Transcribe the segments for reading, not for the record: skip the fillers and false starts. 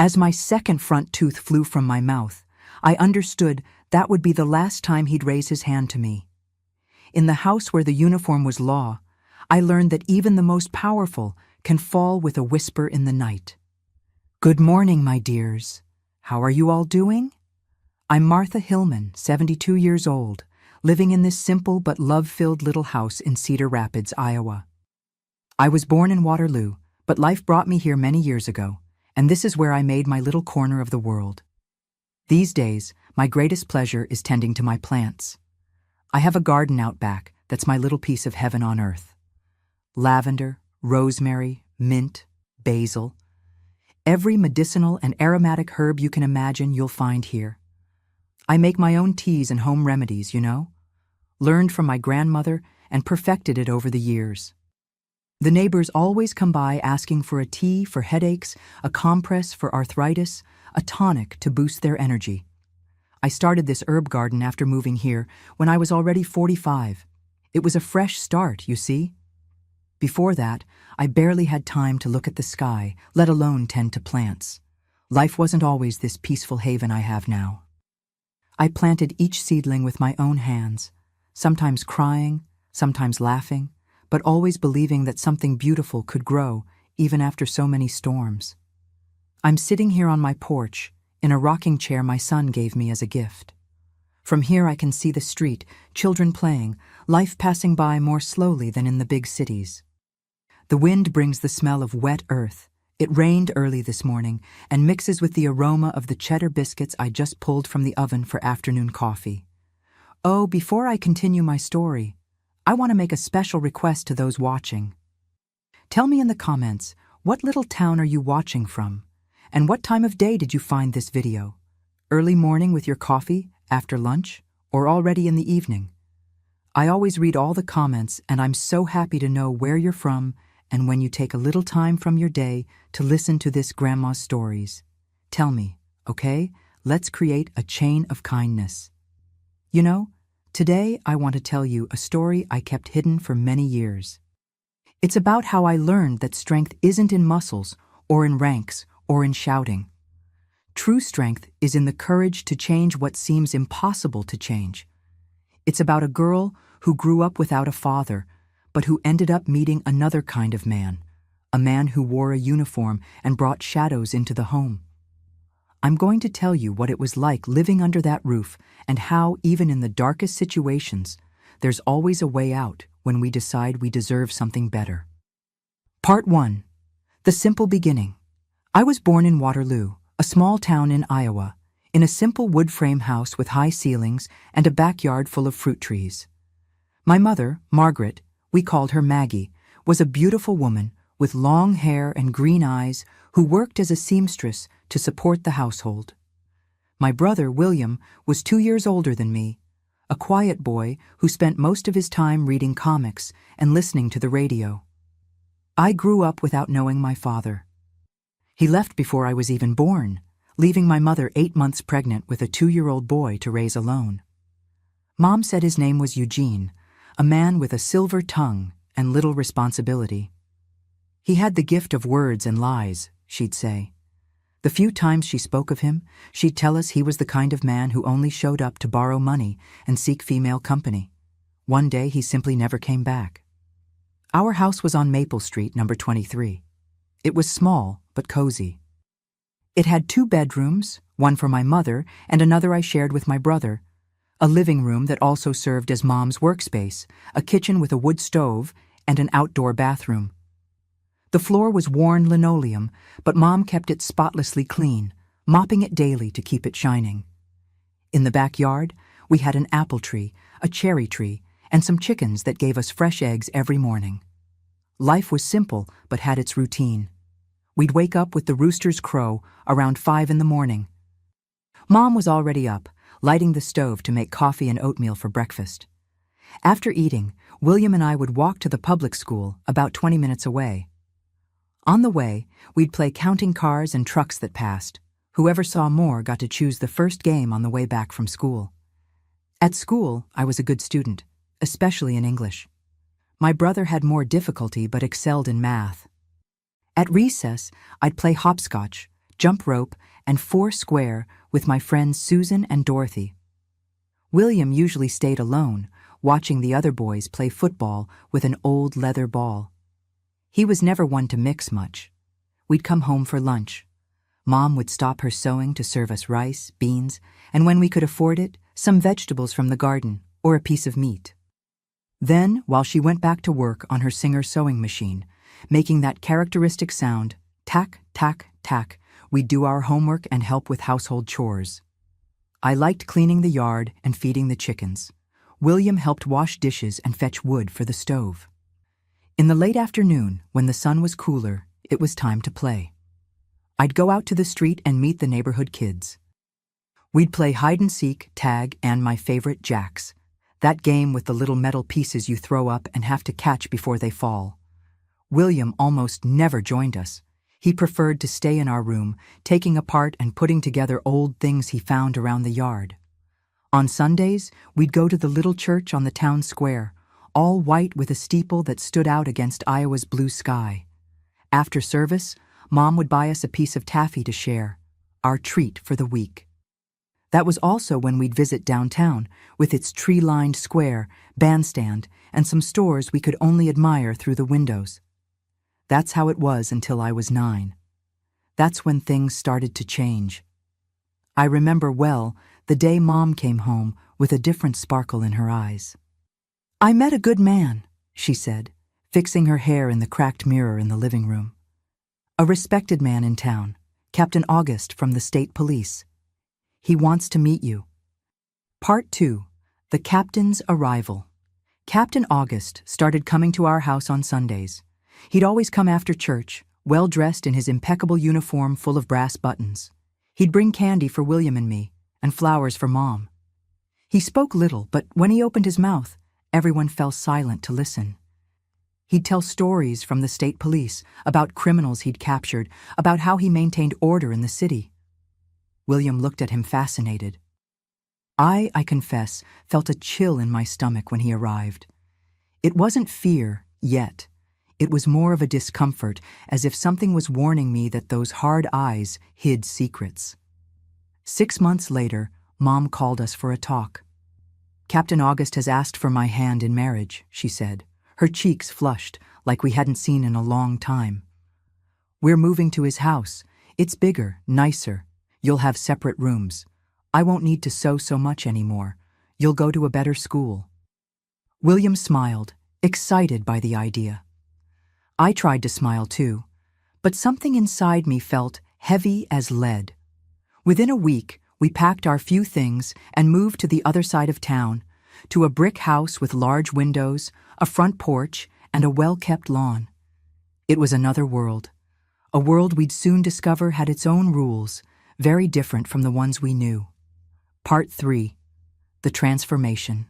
As my second front tooth flew from my mouth, I understood that would be the last time he'd raise his hand to me. In the house where the uniform was law, I learned that even the most powerful can fall with a whisper in the night. Good morning, my dears. How are you all doing? I'm Martha Hillman, 72 years old, living in this simple but love-filled little house in Cedar Rapids, Iowa. I was born in Waterloo, but life brought me here many years ago, and this is where I made my little corner of the world. These days, my greatest pleasure is tending to my plants. I have a garden out back that's my little piece of heaven on earth. Lavender, rosemary, mint, basil. Every medicinal and aromatic herb you can imagine you'll find here. I make my own teas and home remedies, you know. Learned from my grandmother and perfected it over the years. The neighbors always come by asking for a tea for headaches, a compress for arthritis, a tonic to boost their energy. I started this herb garden after moving here when I was already 45. It was a fresh start, you see. Before that, I barely had time to look at the sky, let alone tend to plants. Life wasn't always this peaceful haven I have now. I planted each seedling with my own hands, sometimes crying, sometimes laughing, but always believing that something beautiful could grow even after so many storms. I'm sitting here on my porch, in a rocking chair my son gave me as a gift. From here I can see the street, children playing, life passing by more slowly than in the big cities. The wind brings the smell of wet earth. It rained early this morning and mixes with the aroma of the cheddar biscuits I just pulled from the oven for afternoon coffee. Oh, before I continue my story, I want to make a special request to those watching. Tell me in the comments, what little town are you watching from? And what time of day did you find this video? Early morning with your coffee, after lunch, or already in the evening? I always read all the comments, and I'm so happy to know where you're from and when you take a little time from your day to listen to this grandma's stories. Tell me, okay? Let's create a chain of kindness. You know, today I want to tell you a story I kept hidden for many years. It's about how I learned that strength isn't in muscles or in ranks or in shouting. True strength is in the courage to change what seems impossible to change. It's about a girl who grew up without a father, but who ended up meeting another kind of man, a man who wore a uniform and brought shadows into the home. I'm going to tell you what it was like living under that roof and how, even in the darkest situations, there's always a way out when we decide we deserve something better. Part 1. The simple beginning. I was born in Waterloo, a small town in Iowa, in a simple wood frame house with high ceilings and a backyard full of fruit trees. My mother, Margaret, we called her Maggie, was a beautiful woman with long hair and green eyes who worked as a seamstress to support the household. My brother, William, was 2 years older than me, a quiet boy who spent most of his time reading comics and listening to the radio. I grew up without knowing my father. He left before I was even born, leaving my mother 8 months pregnant with a 2-year-old boy to raise alone. Mom said his name was Eugene, a man with a silver tongue and little responsibility. He had the gift of words and lies, she'd say. The few times she spoke of him, she'd tell us he was the kind of man who only showed up to borrow money and seek female company. One day he simply never came back. Our house was on Maple Street, number 23. It was small but cozy. It had 2 bedrooms, one for my mother and another I shared with my brother, a living room that also served as Mom's workspace, a kitchen with a wood stove, and an outdoor bathroom. The floor was worn linoleum, but Mom kept it spotlessly clean, mopping it daily to keep it shining. In the backyard, we had an apple tree, a cherry tree, and some chickens that gave us fresh eggs every morning. Life was simple, but had its routine. We'd wake up with the rooster's crow around 5 in the morning. Mom was already up, lighting the stove to make coffee and oatmeal for breakfast. After eating, William and I would walk to the public school about 20 minutes away. On the way, we'd play counting cars and trucks that passed. Whoever saw more got to choose the first game on the way back from school. At school, I was a good student, especially in English. My brother had more difficulty but excelled in math. At recess, I'd play hopscotch, jump rope, and foursquare with my friends Susan and Dorothy. William usually stayed alone, watching the other boys play football with an old leather ball. He was never one to mix much. We'd come home for lunch. Mom would stop her sewing to serve us rice, beans, and when we could afford it, some vegetables from the garden or a piece of meat. Then, while she went back to work on her Singer sewing machine, making that characteristic sound, tack, tack, tack, we'd do our homework and help with household chores. I liked cleaning the yard and feeding the chickens. William helped wash dishes and fetch wood for the stove. In the late afternoon, when the sun was cooler, it was time to play. I'd go out to the street and meet the neighborhood kids. We'd play hide-and-seek, tag, and my favorite, jacks. That game with the little metal pieces you throw up and have to catch before they fall. William almost never joined us. He preferred to stay in our room, taking apart and putting together old things he found around the yard. On Sundays, we'd go to the little church on the town square, all white with a steeple that stood out against Iowa's blue sky. After service, Mom would buy us a piece of taffy to share, our treat for the week. That was also when we'd visit downtown, with its tree-lined square, bandstand, and some stores we could only admire through the windows. That's how it was until I was 9. That's when things started to change. I remember well the day Mom came home with a different sparkle in her eyes. "I met a good man," she said, fixing her hair in the cracked mirror in the living room. "A respected man in town, Captain August from the state police. He wants to meet you." Part 2. The Captain's Arrival. Captain August started coming to our house on Sundays. He'd always come after church, well-dressed in his impeccable uniform full of brass buttons. He'd bring candy for William and me, and flowers for Mom. He spoke little, but when he opened his mouth, everyone fell silent to listen. He'd tell stories from the state police, about criminals he'd captured, about how he maintained order in the city. William looked at him fascinated. I confess, felt a chill in my stomach when he arrived. It wasn't fear, yet. It was more of a discomfort, as if something was warning me that those hard eyes hid secrets. 6 months later, Mom called us for a talk. "Captain August has asked for my hand in marriage," she said, her cheeks flushed like we hadn't seen in a long time. "We're moving to his house. It's bigger, nicer. You'll have separate rooms. I won't need to sew so much anymore. You'll go to a better school." William smiled, excited by the idea. I tried to smile too, but something inside me felt heavy as lead. Within a week, we packed our few things and moved to the other side of town, to a brick house with large windows, a front porch, and a well-kept lawn. It was another world, a world we'd soon discover had its own rules, very different from the ones we knew. Part 3. The Transformation.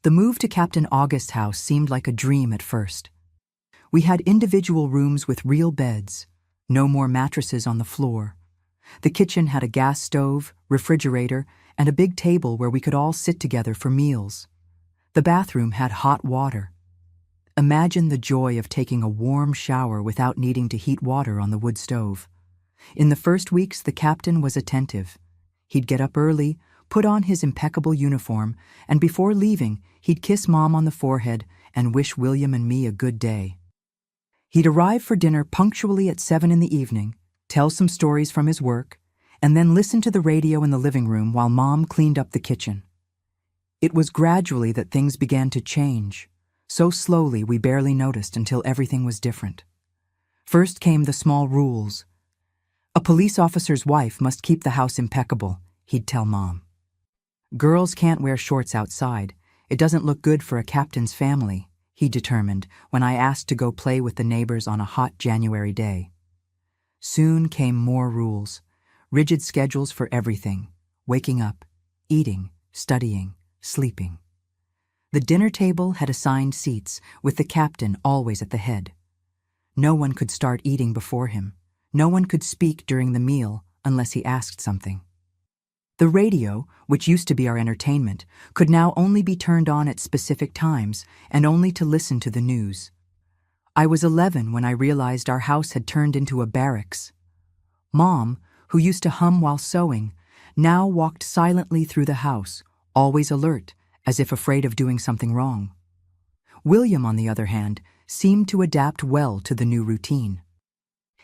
The move to Captain August's house seemed like a dream at first. We had individual rooms with real beds, no more mattresses on the floor. The kitchen had a gas stove, refrigerator, and a big table where we could all sit together for meals. The bathroom had hot water. Imagine the joy of taking a warm shower without needing to heat water on the wood stove. In the first weeks, the captain was attentive. He'd get up early, put on his impeccable uniform, and before leaving, he'd kiss Mom on the forehead and wish William and me a good day. He'd arrive for dinner punctually at 7 in the evening, tell some stories from his work, and then listen to the radio in the living room while Mom cleaned up the kitchen. It was gradually that things began to change, so slowly we barely noticed until everything was different. First came the small rules. A police officer's wife must keep the house impeccable, he'd tell Mom. Girls can't wear shorts outside. It doesn't look good for a captain's family, he determined when I asked to go play with the neighbors on a hot January day. Soon came more rules, rigid schedules for everything, waking up, eating, studying, sleeping. The dinner table had assigned seats, with the captain always at the head. No one could start eating before him. No one could speak during the meal unless he asked something. The radio, which used to be our entertainment, could now only be turned on at specific times and only to listen to the news. I was 11 when I realized our house had turned into a barracks. Mom, who used to hum while sewing, now walked silently through the house, always alert, as if afraid of doing something wrong. William, on the other hand, seemed to adapt well to the new routine.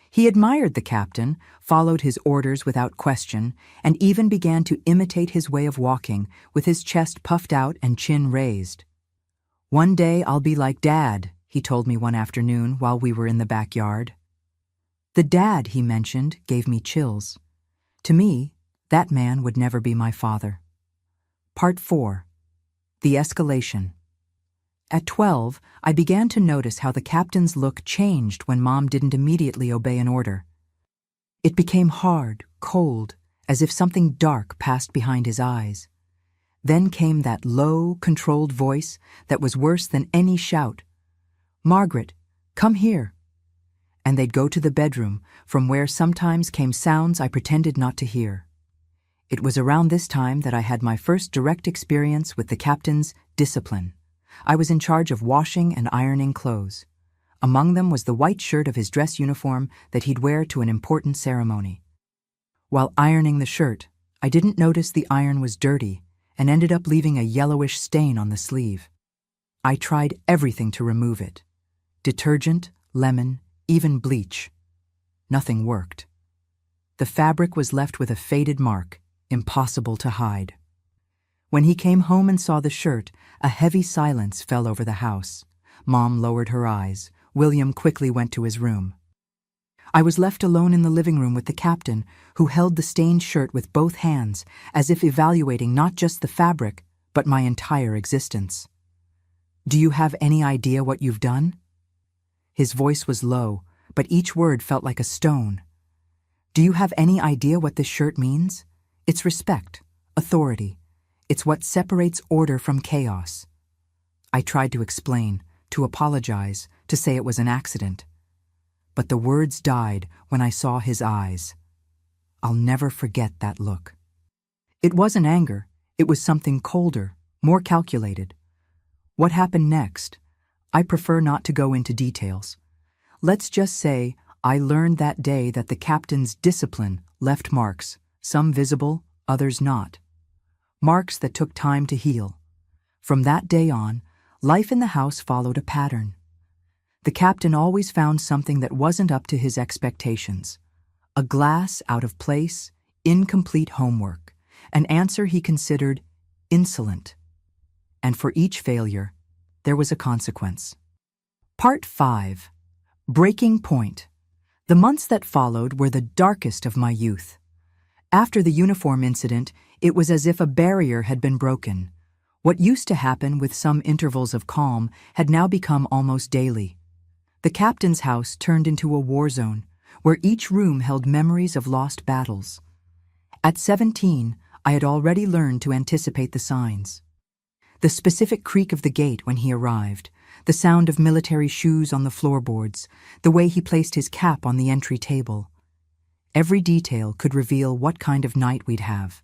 He admired the captain, followed his orders without question, and even began to imitate his way of walking, with his chest puffed out and chin raised. "One day I'll be like Dad," he told me one afternoon while we were in the backyard. The dad he mentioned gave me chills. To me, that man would never be my father. Part 4. The Escalation. At 12, I began to notice how the captain's look changed when Mom didn't immediately obey an order. It became hard, cold, as if something dark passed behind his eyes. Then came that low, controlled voice that was worse than any shout. "Margaret, come here." And they'd go to the bedroom, from where sometimes came sounds I pretended not to hear. It was around this time that I had my first direct experience with the captain's discipline. I was in charge of washing and ironing clothes. Among them was the white shirt of his dress uniform that he'd wear to an important ceremony. While ironing the shirt, I didn't notice the iron was dirty and ended up leaving a yellowish stain on the sleeve. I tried everything to remove it. Detergent, lemon, even bleach. Nothing worked. The fabric was left with a faded mark, impossible to hide. When he came home and saw the shirt, a heavy silence fell over the house. Mom lowered her eyes. William quickly went to his room. I was left alone in the living room with the captain, who held the stained shirt with both hands, as if evaluating not just the fabric, but my entire existence. "Do you have any idea what you've done?" His voice was low, but each word felt like a stone. "Do you have any idea what this shirt means? It's respect, authority. It's what separates order from chaos." I tried to explain, to apologize, to say it was an accident. But the words died when I saw his eyes. I'll never forget that look. It wasn't anger, it was something colder, more calculated. What happened next? I prefer not to go into details. Let's just say I learned that day that the captain's discipline left marks, some visible, others not. Marks that took time to heal. From that day on, life in the house followed a pattern. The captain always found something that wasn't up to his expectations. A glass out of place, incomplete homework, an answer he considered insolent. And for each failure, there was a consequence. Part 5. Breaking Point. The months that followed were the darkest of my youth. After the uniform incident, it was as if a barrier had been broken. What used to happen with some intervals of calm had now become almost daily. The captain's house turned into a war zone, where each room held memories of lost battles. At 17, I had already learned to anticipate the signs. The specific creak of the gate when he arrived, the sound of military shoes on the floorboards, the way he placed his cap on the entry table. Every detail could reveal what kind of night we'd have.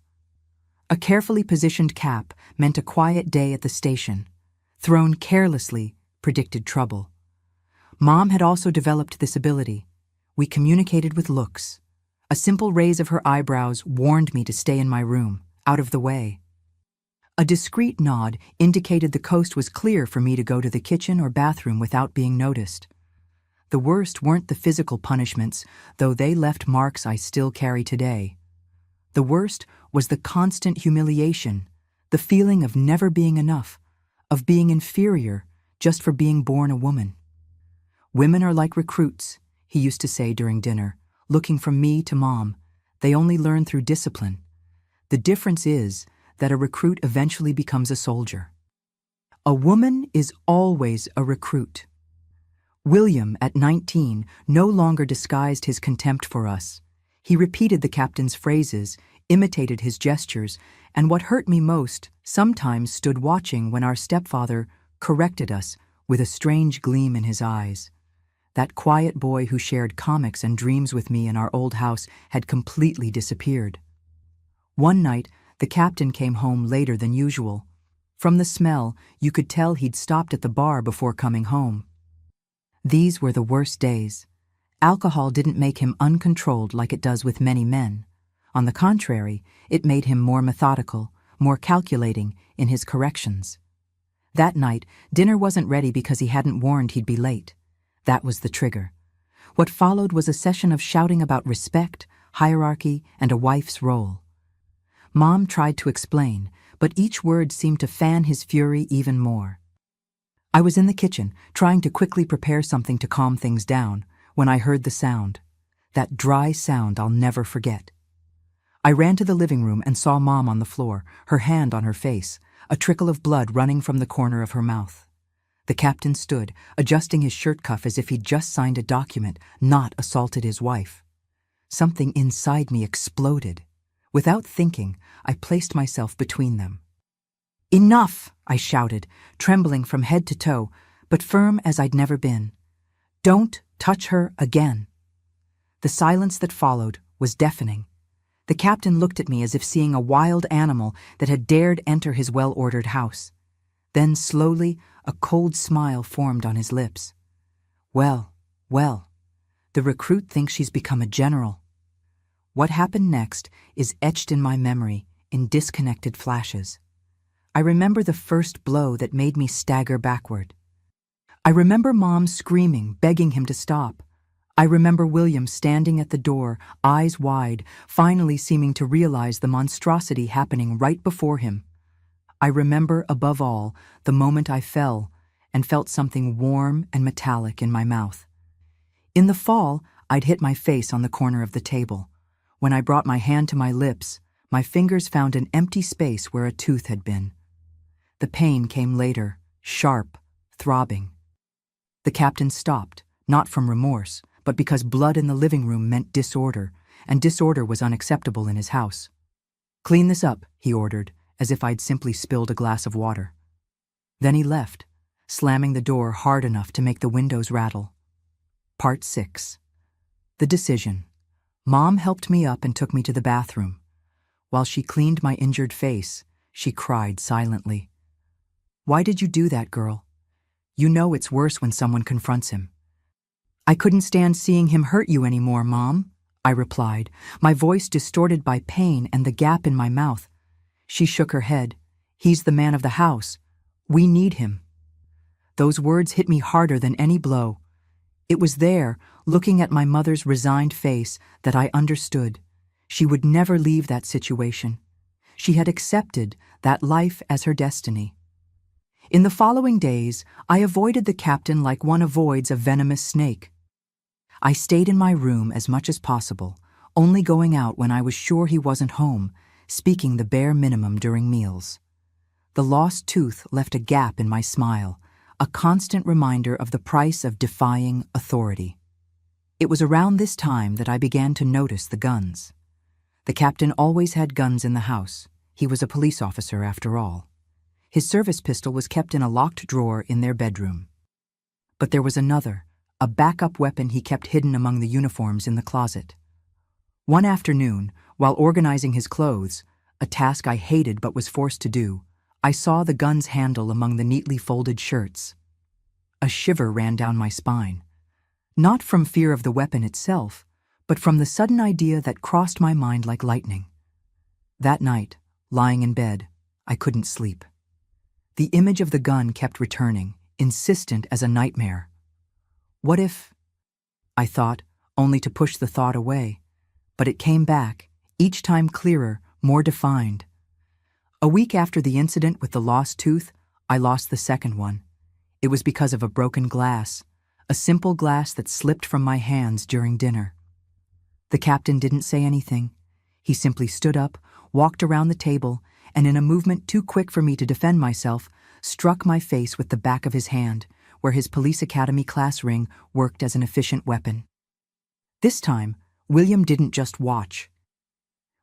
A carefully positioned cap meant a quiet day at the station. Thrown carelessly predicted trouble. Mom had also developed this ability. We communicated with looks. A simple raise of her eyebrows warned me to stay in my room, out of the way. A discreet nod indicated the coast was clear for me to go to the kitchen or bathroom without being noticed. The worst weren't the physical punishments, though they left marks I still carry today. The worst was the constant humiliation, the feeling of never being enough, of being inferior just for being born a woman. "Women are like recruits," he used to say during dinner, looking from me to Mom. "They only learn through discipline. The difference is that a recruit eventually becomes a soldier. A woman is always a recruit." William, at 19, no longer disguised his contempt for us. He repeated the captain's phrases, imitated his gestures, and what hurt me most, sometimes stood watching when our stepfather corrected us with a strange gleam in his eyes. That quiet boy who shared comics and dreams with me in our old house had completely disappeared. One night, the captain came home later than usual. From the smell, you could tell he'd stopped at the bar before coming home. These were the worst days. Alcohol didn't make him uncontrolled like it does with many men. On the contrary, it made him more methodical, more calculating in his corrections. That night, dinner wasn't ready because he hadn't warned he'd be late. That was the trigger. What followed was a session of shouting about respect, hierarchy, and a wife's role. Mom tried to explain, but each word seemed to fan his fury even more. I was in the kitchen, trying to quickly prepare something to calm things down, when I heard the sound. That dry sound I'll never forget. I ran to the living room and saw Mom on the floor, her hand on her face, a trickle of blood running from the corner of her mouth. The captain stood, adjusting his shirt cuff as if he'd just signed a document, not assaulted his wife. Something inside me exploded. Without thinking, I placed myself between them. "Enough!" I shouted, trembling from head to toe, but firm as I'd never been. "Don't touch her again." The silence that followed was deafening. The captain looked at me as if seeing a wild animal that had dared enter his well-ordered house. Then, slowly, a cold smile formed on his lips. Well, the recruit thinks she's become a general. What happened next is etched in my memory in disconnected flashes. I remember the first blow that made me stagger backward. I remember Mom screaming, begging him to stop. I remember William standing at the door, eyes wide, finally seeming to realize the monstrosity happening right before him. I remember, above all, the moment I fell and felt something warm and metallic in my mouth. In the fall, I'd hit my face on the corner of the table. When I brought my hand to my lips, my fingers found an empty space where a tooth had been. The pain came later, sharp, throbbing. The captain stopped, not from remorse, but because blood in the living room meant disorder, and disorder was unacceptable in his house. "Clean this up," he ordered, as if I'd simply spilled a glass of water. Then he left, slamming the door hard enough to make the windows rattle. Part 6. The decision. Mom helped me up and took me to the bathroom. While she cleaned my injured face, she cried silently. "Why did you do that, girl? You know it's worse when someone confronts him." "I couldn't stand seeing him hurt you anymore, Mom," I replied, my voice distorted by pain and the gap in my mouth. She shook her head. "He's the man of the house. We need him." Those words hit me harder than any blow. It was there, looking at my mother's resigned face, that I understood. She would never leave that situation. She had accepted that life as her destiny. In the following days, I avoided the captain like one avoids a venomous snake. I stayed in my room as much as possible, only going out when I was sure he wasn't home, speaking the bare minimum during meals. The lost tooth left a gap in my smile, a constant reminder of the price of defying authority. It was around this time that I began to notice the guns. The captain always had guns in the house. He was a police officer, after all. His service pistol was kept in a locked drawer in their bedroom. But there was another, a backup weapon he kept hidden among the uniforms in the closet. One afternoon, while organizing his clothes, a task I hated but was forced to do, I saw the gun's handle among the neatly folded shirts. A shiver ran down my spine. Not from fear of the weapon itself, but from the sudden idea that crossed my mind like lightning. That night, lying in bed, I couldn't sleep. The image of the gun kept returning, insistent as a nightmare. What if, I thought, only to push the thought away, but it came back, each time clearer, more defined. A week after the incident with the lost tooth, I lost the second one. It was because of a broken glass, a simple glass that slipped from my hands during dinner. The captain didn't say anything. He simply stood up, walked around the table, and in a movement too quick for me to defend myself, struck my face with the back of his hand, where his police academy class ring worked as an efficient weapon. This time, William didn't just watch.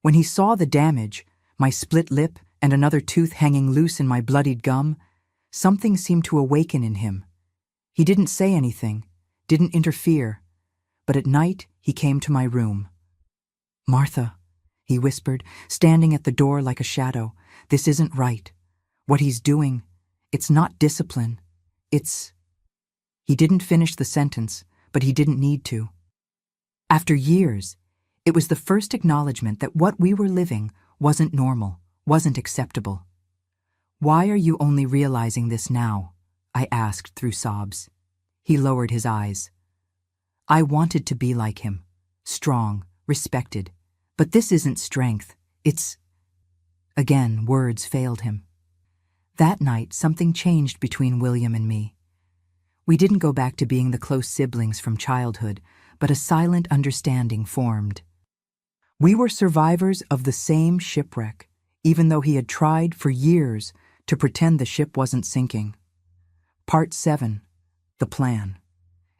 When he saw the damage, my split lip and another tooth hanging loose in my bloodied gum, something seemed to awaken in him. He didn't say anything, didn't interfere, but at night he came to my room. "Martha," he whispered, standing at the door like a shadow, "this isn't right. What he's doing, it's not discipline. It's—" He didn't finish the sentence, but he didn't need to. After years, It was the first acknowledgement that what we were living wasn't normal, wasn't acceptable. "Why are you only realizing this now?" I asked through sobs. He lowered his eyes. "I wanted to be like him, strong, respected. But this isn't strength, it's—" Again, words failed him. That night, something changed between William and me. We didn't go back to being the close siblings from childhood, but a silent understanding formed. We were survivors of the same shipwreck, even though he had tried for years to pretend the ship wasn't sinking. Part 7. The Plan.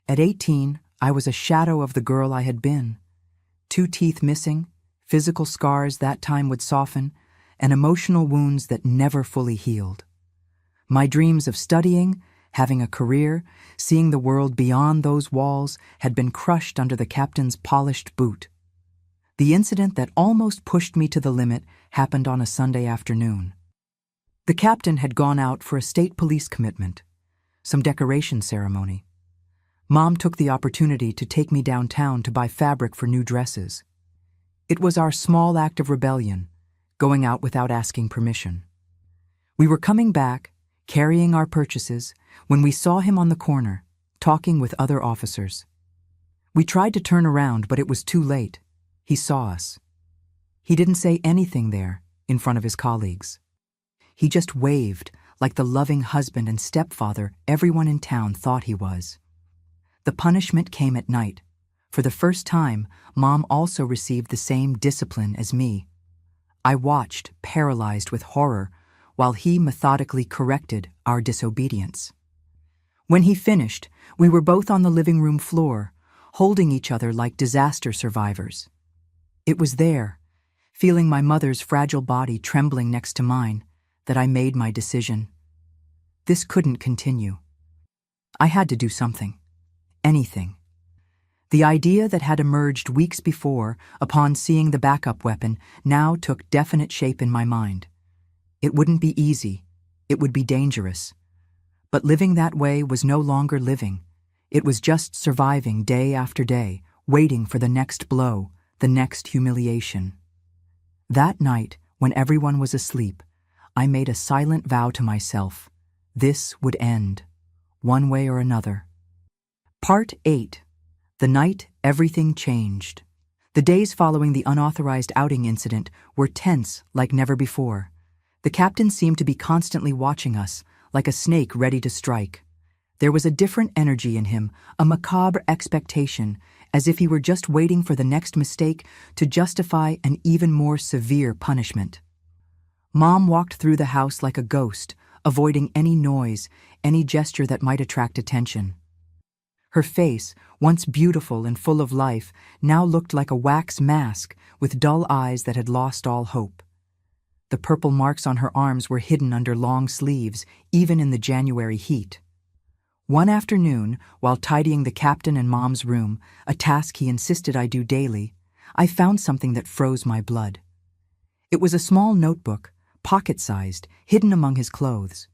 At 18, I was a shadow of the girl I had been. 2 teeth missing, physical scars that time would soften, and emotional wounds that never fully healed. My dreams of studying, having a career, seeing the world beyond those walls had been crushed under the captain's polished boot. The incident that almost pushed me to the limit happened on a Sunday afternoon. The captain had gone out for a state police commitment, some decoration ceremony. Mom took the opportunity to take me downtown to buy fabric for new dresses. It was our small act of rebellion, going out without asking permission. We were coming back, carrying our purchases, when we saw him on the corner, talking with other officers. We tried to turn around, but it was too late. He saw us. He didn't say anything there, in front of his colleagues. He just waved, like the loving husband and stepfather everyone in town thought he was. The punishment came at night. For the first time, Mom also received the same discipline as me. I watched, paralyzed with horror, while he methodically corrected our disobedience. When he finished, we were both on the living room floor, holding each other like disaster survivors. It was there, feeling my mother's fragile body trembling next to mine, that I made my decision. This couldn't continue. I had to do something. Anything. The idea that had emerged weeks before, upon seeing the backup weapon, now took definite shape in my mind. It wouldn't be easy. It would be dangerous. But living that way was no longer living. It was just surviving day after day, waiting for the next blow, the next humiliation. That night, when everyone was asleep, I made a silent vow to myself. This would end, one way or another. Part 8. The night everything changed. The days following the unauthorized outing incident were tense like never before. The captain seemed to be constantly watching us, like a snake ready to strike. There was a different energy in him, a macabre expectation, as if he were just waiting for the next mistake to justify an even more severe punishment. Mom walked through the house like a ghost, avoiding any noise, any gesture that might attract attention. Her face, once beautiful and full of life, now looked like a wax mask with dull eyes that had lost all hope. The purple marks on her arms were hidden under long sleeves, even in the January heat. One afternoon, while tidying the captain and Mom's room, a task he insisted I do daily, I found something that froze my blood. It was a small notebook, pocket-sized, hidden among his clothes.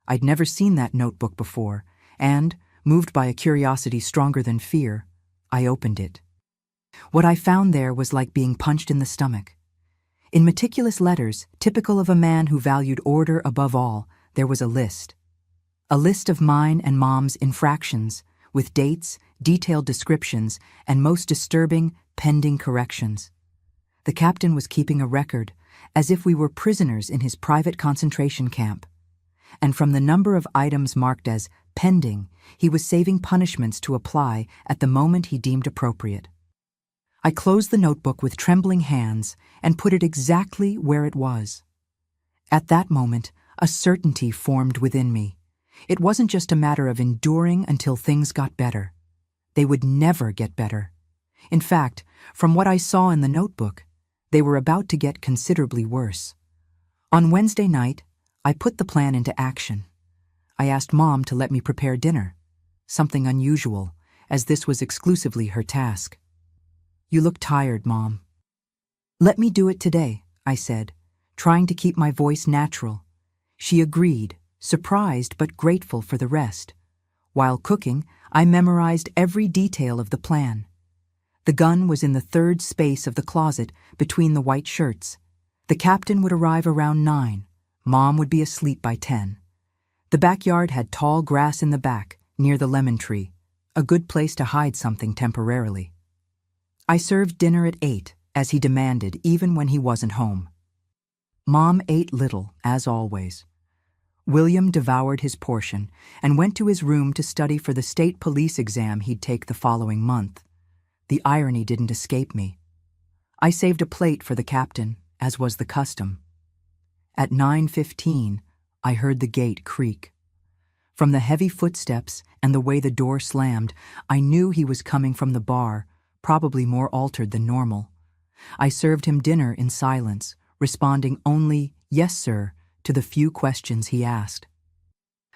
I'd never seen that notebook before, and, moved by a curiosity stronger than fear, I opened it. What I found there was like being punched in the stomach. In meticulous letters, typical of a man who valued order above all, there was a list. A list of mine and Mom's infractions, with dates, detailed descriptions, and most disturbing, pending corrections. The captain was keeping a record, as if we were prisoners in his private concentration camp. And from the number of items marked as pending, he was saving punishments to apply at the moment he deemed appropriate. I closed the notebook with trembling hands and put it exactly where it was. At that moment, a certainty formed within me. It wasn't just a matter of enduring until things got better. They would never get better. In fact, from what I saw in the notebook, they were about to get considerably worse. On Wednesday night, I put the plan into action. I asked Mom to let me prepare dinner, something unusual, as this was exclusively her task. "You look tired, Mom." "Let me do it today," I said, trying to keep my voice natural. She agreed, surprised but grateful for the rest. While cooking, I memorized every detail of the plan. The gun was in the third space of the closet between the white shirts. The captain would arrive around 9. Mom would be asleep by 10. The backyard had tall grass in the back, near the lemon tree, a good place to hide something temporarily. I served dinner at 8, as he demanded, even when he wasn't home. Mom ate little, as always. William devoured his portion and went to his room to study for the state police exam he'd take the following month. The irony didn't escape me. I saved a plate for the captain, as was the custom. At 9:15, I heard the gate creak. From the heavy footsteps and the way the door slammed, I knew he was coming from the bar, probably more altered than normal. I served him dinner in silence, responding only, "Yes, sir," to the few questions he asked.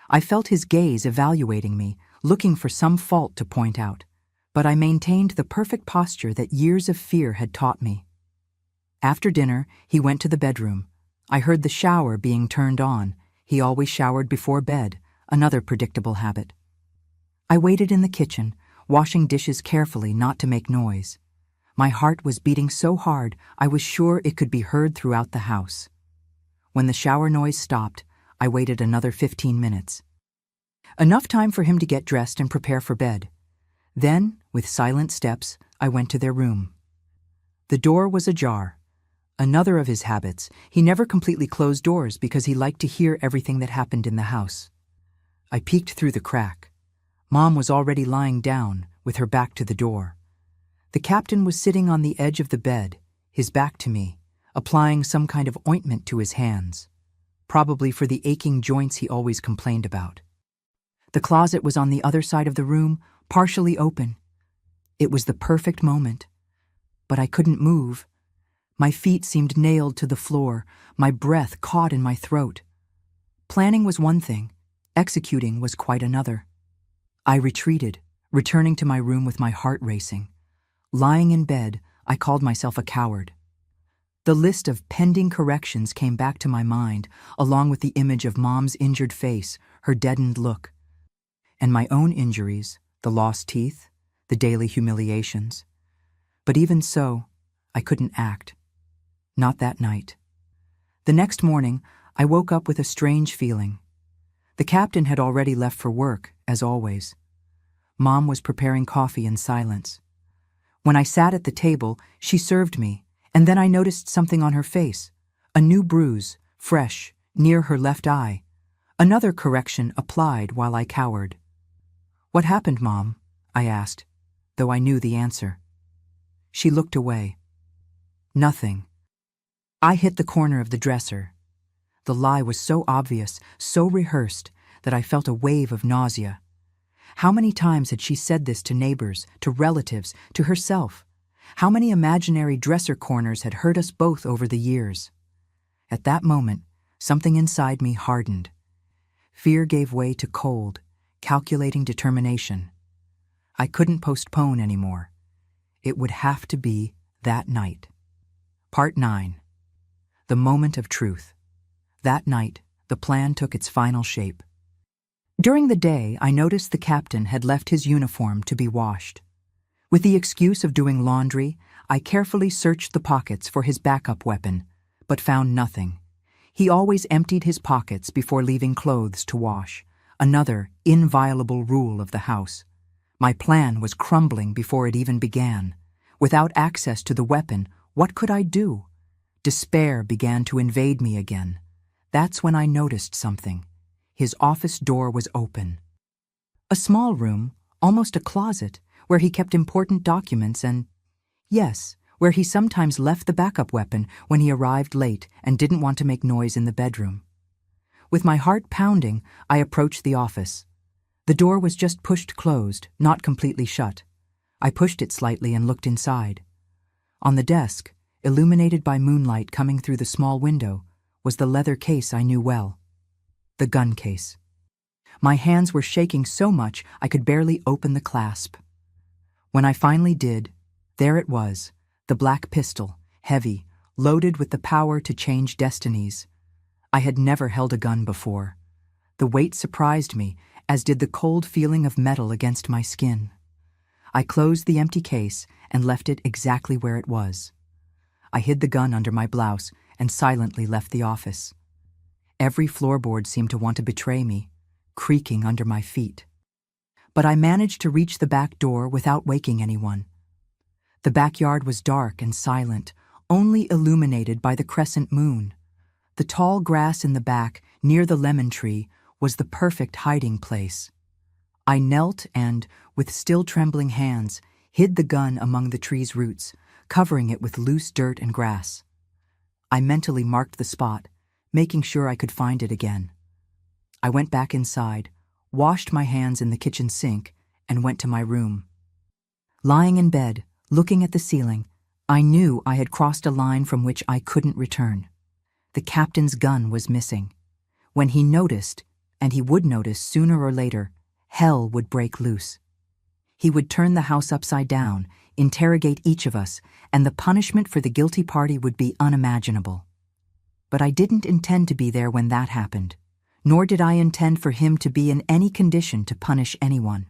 I felt his gaze evaluating me, looking for some fault to point out, but I maintained the perfect posture that years of fear had taught me. After dinner, he went to the bedroom. I heard the shower being turned on. He always showered before bed, another predictable habit. I waited in the kitchen, washing dishes carefully not to make noise. My heart was beating so hard I was sure it could be heard throughout the house. When the shower noise stopped, I waited another 15 minutes. Enough time for him to get dressed and prepare for bed. Then, with silent steps, I went to their room. The door was ajar. Another of his habits, he never completely closed doors because he liked to hear everything that happened in the house. I peeked through the crack. Mom was already lying down, with her back to the door. The captain was sitting on the edge of the bed, his back to me, applying some kind of ointment to his hands, probably for the aching joints he always complained about. The closet was on the other side of the room, partially open. It was the perfect moment. But I couldn't move. My feet seemed nailed to the floor, my breath caught in my throat. Planning was one thing, executing was quite another. I retreated, returning to my room with my heart racing. Lying in bed, I called myself a coward. The list of pending corrections came back to my mind, along with the image of Mom's injured face, her deadened look. And my own injuries, the lost teeth, the daily humiliations. But even so, I couldn't act. Not that night. The next morning, I woke up with a strange feeling. The captain had already left for work, as always. Mom was preparing coffee in silence. When I sat at the table, she served me, and then I noticed something on her face. A new bruise, fresh, near her left eye. Another correction applied while I cowered. "What happened, Mom?" I asked, though I knew the answer. She looked away. "Nothing." I hit the corner of the dresser. The lie was so obvious, so rehearsed, that I felt a wave of nausea. How many times had she said this to neighbors, to relatives, to herself? How many imaginary dresser corners had hurt us both over the years? At that moment, something inside me hardened. Fear gave way to cold, calculating determination. I couldn't postpone anymore. It would have to be that night. Part 9. The moment of truth. That night, the plan took its final shape. During the day, I noticed the captain had left his uniform to be washed. With the excuse of doing laundry, I carefully searched the pockets for his backup weapon, but found nothing. He always emptied his pockets before leaving clothes to wash, another inviolable rule of the house. My plan was crumbling before it even began. Without access to the weapon, what could I do? Despair began to invade me again. That's when I noticed something. His office door was open. A small room, almost a closet, where he kept important documents and, yes, where he sometimes left the backup weapon when he arrived late and didn't want to make noise in the bedroom. With my heart pounding, I approached the office. The door was just pushed closed, not completely shut. I pushed it slightly and looked inside. On the desk, illuminated by moonlight coming through the small window, was the leather case I knew well. The gun case. My hands were shaking so much I could barely open the clasp. When I finally did, there it was, the black pistol, heavy, loaded with the power to change destinies. I had never held a gun before. The weight surprised me, as did the cold feeling of metal against my skin. I closed the empty case and left it exactly where it was. I hid the gun under my blouse and silently left the office. Every floorboard seemed to want to betray me, creaking under my feet. But I managed to reach the back door without waking anyone. The backyard was dark and silent, only illuminated by the crescent moon. The tall grass in the back, near the lemon tree, was the perfect hiding place. I knelt and, with still trembling hands, hid the gun among the tree's roots, covering it with loose dirt and grass. I mentally marked the spot, making sure I could find it again. I went back inside, washed my hands in the kitchen sink, and went to my room. Lying in bed, looking at the ceiling, I knew I had crossed a line from which I couldn't return. The captain's gun was missing. When he noticed, and he would notice sooner or later, hell would break loose. He would turn the house upside down, interrogate each of us, and the punishment for the guilty party would be unimaginable. But I didn't intend to be there when that happened, nor did I intend for him to be in any condition to punish anyone.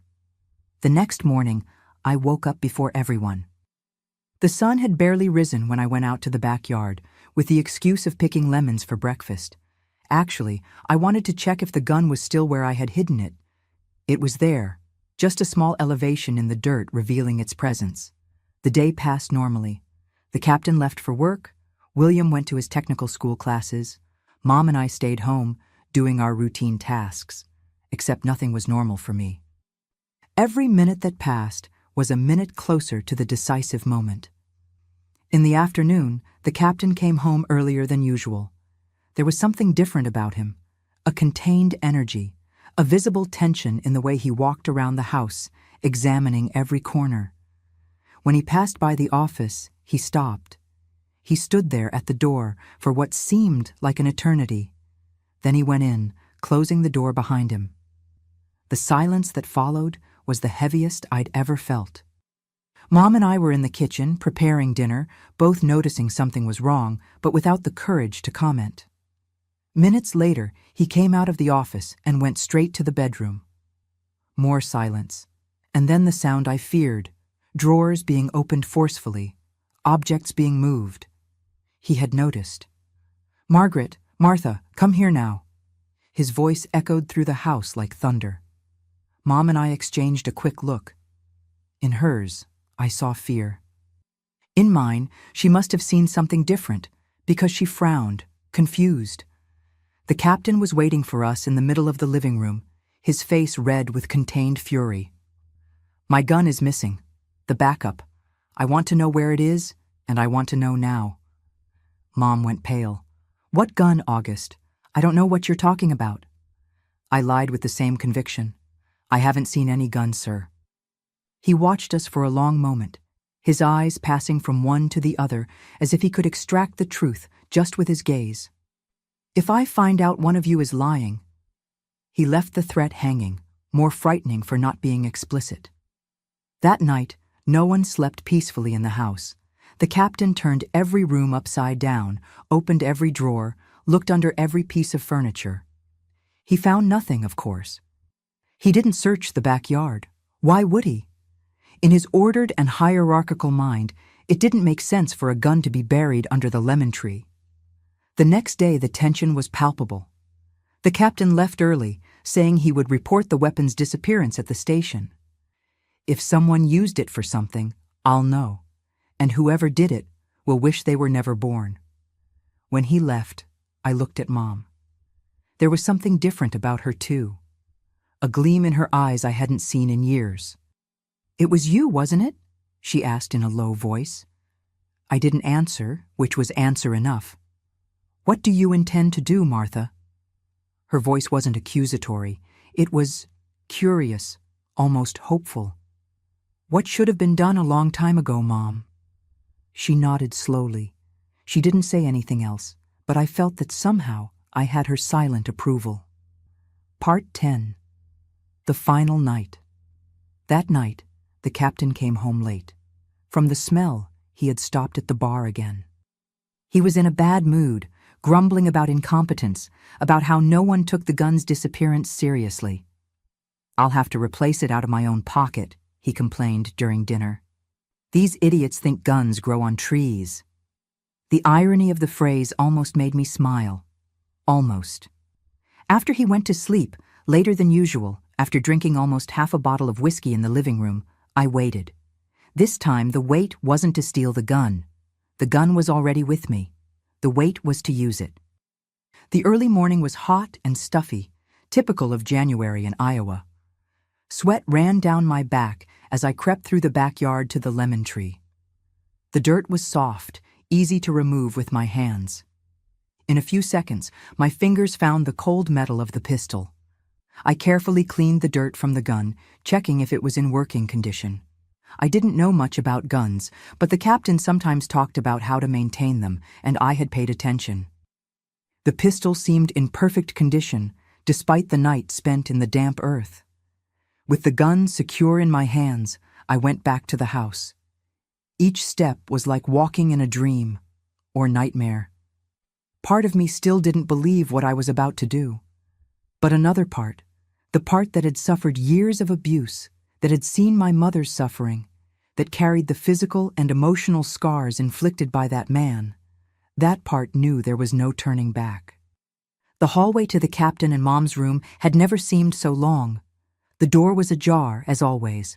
The next morning, I woke up before everyone. The sun had barely risen when I went out to the backyard, with the excuse of picking lemons for breakfast. Actually, I wanted to check if the gun was still where I had hidden it. It was there, just a small elevation in the dirt revealing its presence. The day passed normally. The captain left for work, William went to his technical school classes, Mom and I stayed home, doing our routine tasks, except nothing was normal for me. Every minute that passed was a minute closer to the decisive moment. In the afternoon, the captain came home earlier than usual. There was something different about him, a contained energy, a visible tension in the way he walked around the house, examining every corner. When he passed by the office, he stopped. He stood there at the door for what seemed like an eternity. Then he went in, closing the door behind him. The silence that followed was the heaviest I'd ever felt. Mom and I were in the kitchen, preparing dinner, both noticing something was wrong, but without the courage to comment. Minutes later, he came out of the office and went straight to the bedroom. More silence, and then the sound I feared, drawers being opened forcefully, objects being moved. He had noticed. "Margaret, Martha, come here now." His voice echoed through the house like thunder. Mom and I exchanged a quick look. In hers, I saw fear. In mine, she must have seen something different, because she frowned, confused. The captain was waiting for us in the middle of the living room, his face red with contained fury. "My gun is missing. The backup. I want to know where it is, and I want to know now." Mom went pale. "What gun, August? I don't know what you're talking about." I lied with the same conviction. "I haven't seen any gun, sir." He watched us for a long moment, his eyes passing from one to the other as if he could extract the truth just with his gaze. "If I find out one of you is lying..." He left the threat hanging, more frightening for not being explicit. That night, no one slept peacefully in the house. The captain turned every room upside down, opened every drawer, looked under every piece of furniture. He found nothing, of course. He didn't search the backyard. Why would he? In his ordered and hierarchical mind, it didn't make sense for a gun to be buried under the lemon tree. The next day, the tension was palpable. The captain left early, saying he would report the weapon's disappearance at the station. If someone used it for something, I'll know, and whoever did it will wish they were never born. When he left, I looked at Mom. There was something different about her, too. A gleam in her eyes I hadn't seen in years. "It was you, wasn't it?" she asked in a low voice. I didn't answer, which was answer enough. "What do you intend to do, Martha?" Her voice wasn't accusatory. It was curious, almost hopeful. "What should have been done a long time ago, Mom?" She nodded slowly. She didn't say anything else, but I felt that somehow I had her silent approval. Part 10. The final night. That night, the captain came home late. From the smell, he had stopped at the bar again. He was in a bad mood, grumbling about incompetence, about how no one took the gun's disappearance seriously. "I'll have to replace it out of my own pocket," he complained during dinner. "These idiots think guns grow on trees." The irony of the phrase almost made me smile. Almost. After he went to sleep, later than usual, after drinking almost half a bottle of whiskey in the living room, I waited. This time the wait wasn't to steal the gun. The gun was already with me. The wait was to use it. The early morning was hot and stuffy, typical of January in Iowa. Sweat ran down my back as I crept through the backyard to the lemon tree. The dirt was soft, easy to remove with my hands. In a few seconds, my fingers found the cold metal of the pistol. I carefully cleaned the dirt from the gun, checking if it was in working condition. I didn't know much about guns, but the captain sometimes talked about how to maintain them, and I had paid attention. The pistol seemed in perfect condition, despite the night spent in the damp earth. With the gun secure in my hands, I went back to the house. Each step was like walking in a dream, or nightmare. Part of me still didn't believe what I was about to do. But another part, the part that had suffered years of abuse, that had seen my mother's suffering, that carried the physical and emotional scars inflicted by that man, that part knew there was no turning back. The hallway to the captain and Mom's room had never seemed so long. The door was ajar, as always.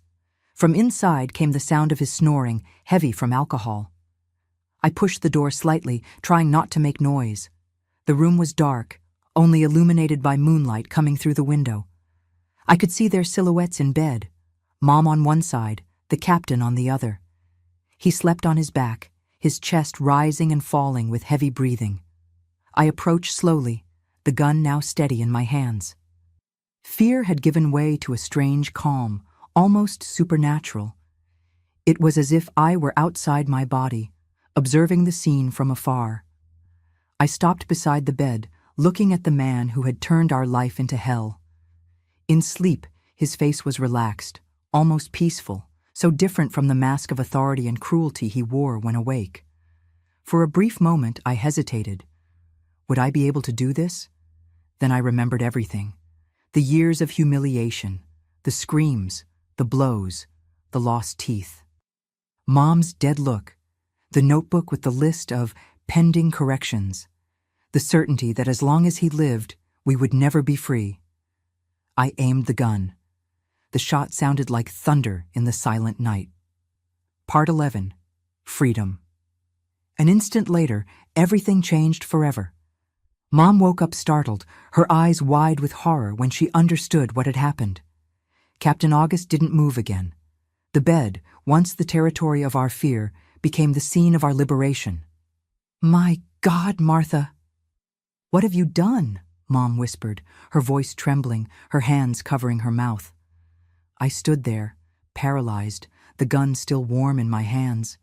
From inside came the sound of his snoring, heavy from alcohol. I pushed the door slightly, trying not to make noise. The room was dark, only illuminated by moonlight coming through the window. I could see their silhouettes in bed, Mom on one side, the captain on the other. He slept on his back, his chest rising and falling with heavy breathing. I approached slowly, the gun now steady in my hands. Fear had given way to a strange calm, almost supernatural. It was as if I were outside my body, observing the scene from afar. I stopped beside the bed, looking at the man who had turned our life into hell. In sleep, his face was relaxed, almost peaceful, so different from the mask of authority and cruelty he wore when awake. For a brief moment, I hesitated. Would I be able to do this? Then I remembered everything. The years of humiliation, the screams, the blows, the lost teeth. Mom's dead look, the notebook with the list of pending corrections, the certainty that as long as he lived, we would never be free. I aimed the gun. The shot sounded like thunder in the silent night. Part 11. Freedom. An instant later, everything changed forever. Mom woke up startled, her eyes wide with horror when she understood what had happened. Captain August didn't move again. The bed, once the territory of our fear, became the scene of our liberation. "My God, Martha!" "What have you done?" Mom whispered, her voice trembling, her hands covering her mouth. I stood there, paralyzed, the gun still warm in my hands.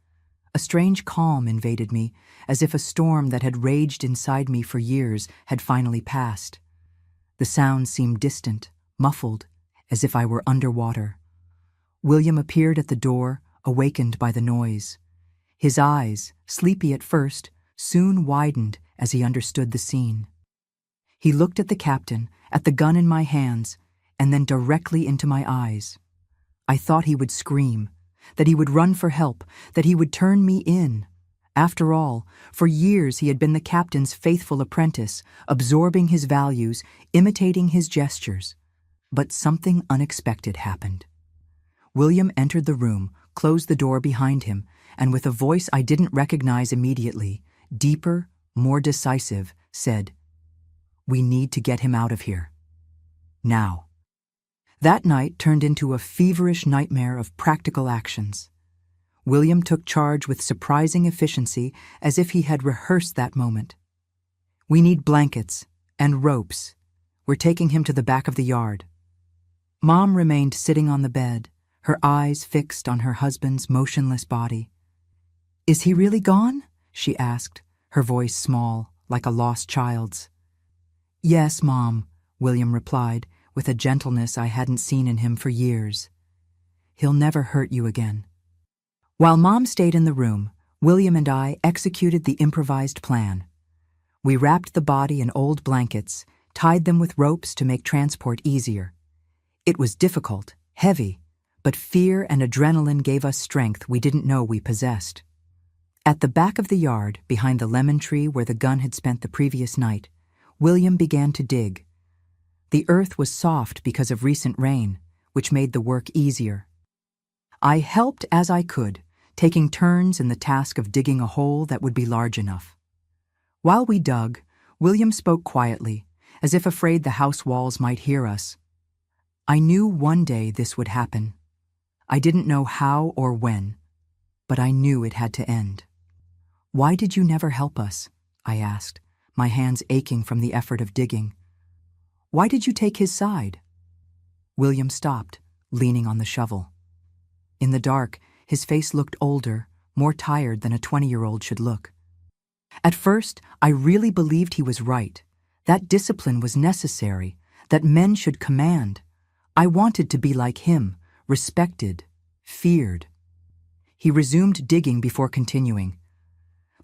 A strange calm invaded me, as if a storm that had raged inside me for years had finally passed. The sounds seemed distant, muffled, as if I were underwater. William appeared at the door, awakened by the noise. His eyes, sleepy at first, soon widened as he understood the scene. He looked at the captain, at the gun in my hands, and then directly into my eyes. I thought he would scream, that he would run for help, that he would turn me in. After all, for years he had been the captain's faithful apprentice, absorbing his values, imitating his gestures. But something unexpected happened. William entered the room, closed the door behind him, and with a voice I didn't recognize immediately, deeper, more decisive, said, "We need to get him out of here. Now." That night turned into a feverish nightmare of practical actions. William took charge with surprising efficiency, as if he had rehearsed that moment. "We need blankets and ropes. We're taking him to the back of the yard." Mom remained sitting on the bed, her eyes fixed on her husband's motionless body. "Is he really gone?" she asked, her voice small, like a lost child's. "Yes, Mom," William replied, with a gentleness I hadn't seen in him for years. "He'll never hurt you again." While Mom stayed in the room, William and I executed the improvised plan. We wrapped the body in old blankets, tied them with ropes to make transport easier. It was difficult, heavy, but fear and adrenaline gave us strength we didn't know we possessed. At the back of the yard, behind the lemon tree where the gun had spent the previous night, William began to dig. The earth was soft because of recent rain, which made the work easier. I helped as I could, taking turns in the task of digging a hole that would be large enough. While we dug, William spoke quietly, as if afraid the house walls might hear us. I knew one day this would happen. I didn't know how or when, but I knew it had to end. "Why did you never help us?" I asked, my hands aching from the effort of digging. "Why did you take his side?" William stopped, leaning on the shovel. In the dark, his face looked older, more tired than a 20-year-old should look. At first, I really believed he was right, that discipline was necessary, that men should command. I wanted to be like him, respected, feared. He resumed digging before continuing.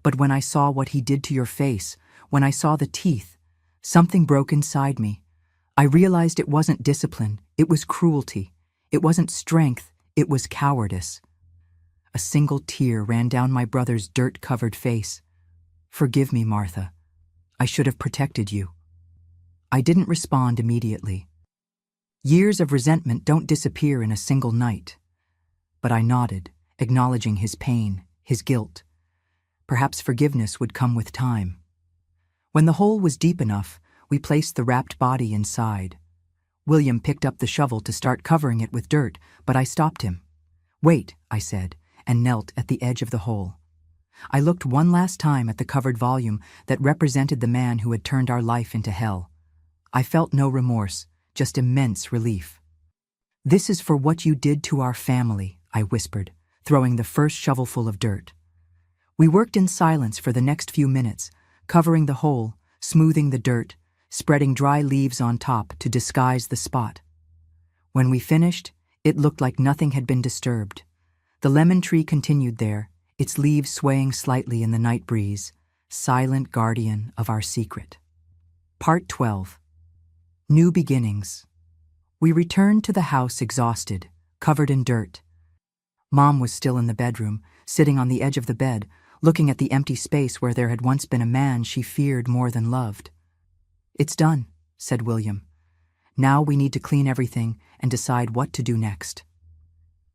But when I saw what he did to your face, when I saw the teeth, something broke inside me. I realized it wasn't discipline, it was cruelty. It wasn't strength, it was cowardice. A single tear ran down my brother's dirt-covered face. "Forgive me, Martha. I should have protected you." I didn't respond immediately. Years of resentment don't disappear in a single night. But I nodded, acknowledging his pain, his guilt. Perhaps forgiveness would come with time. When the hole was deep enough, we placed the wrapped body inside. William picked up the shovel to start covering it with dirt, but I stopped him. "Wait," I said, and knelt at the edge of the hole. I looked one last time at the covered volume that represented the man who had turned our life into hell. I felt no remorse, just immense relief. "This is for what you did to our family," I whispered, throwing the first shovelful of dirt. We worked in silence for the next few minutes, covering the hole, smoothing the dirt, spreading dry leaves on top to disguise the spot. When we finished, it looked like nothing had been disturbed. The lemon tree continued there, its leaves swaying slightly in the night breeze, silent guardian of our secret. Part 12. New Beginnings. We returned to the house exhausted, covered in dirt. Mom was still in the bedroom, sitting on the edge of the bed, looking at the empty space where there had once been a man she feared more than loved. "It's done," said William. "Now we need to clean everything and decide what to do next."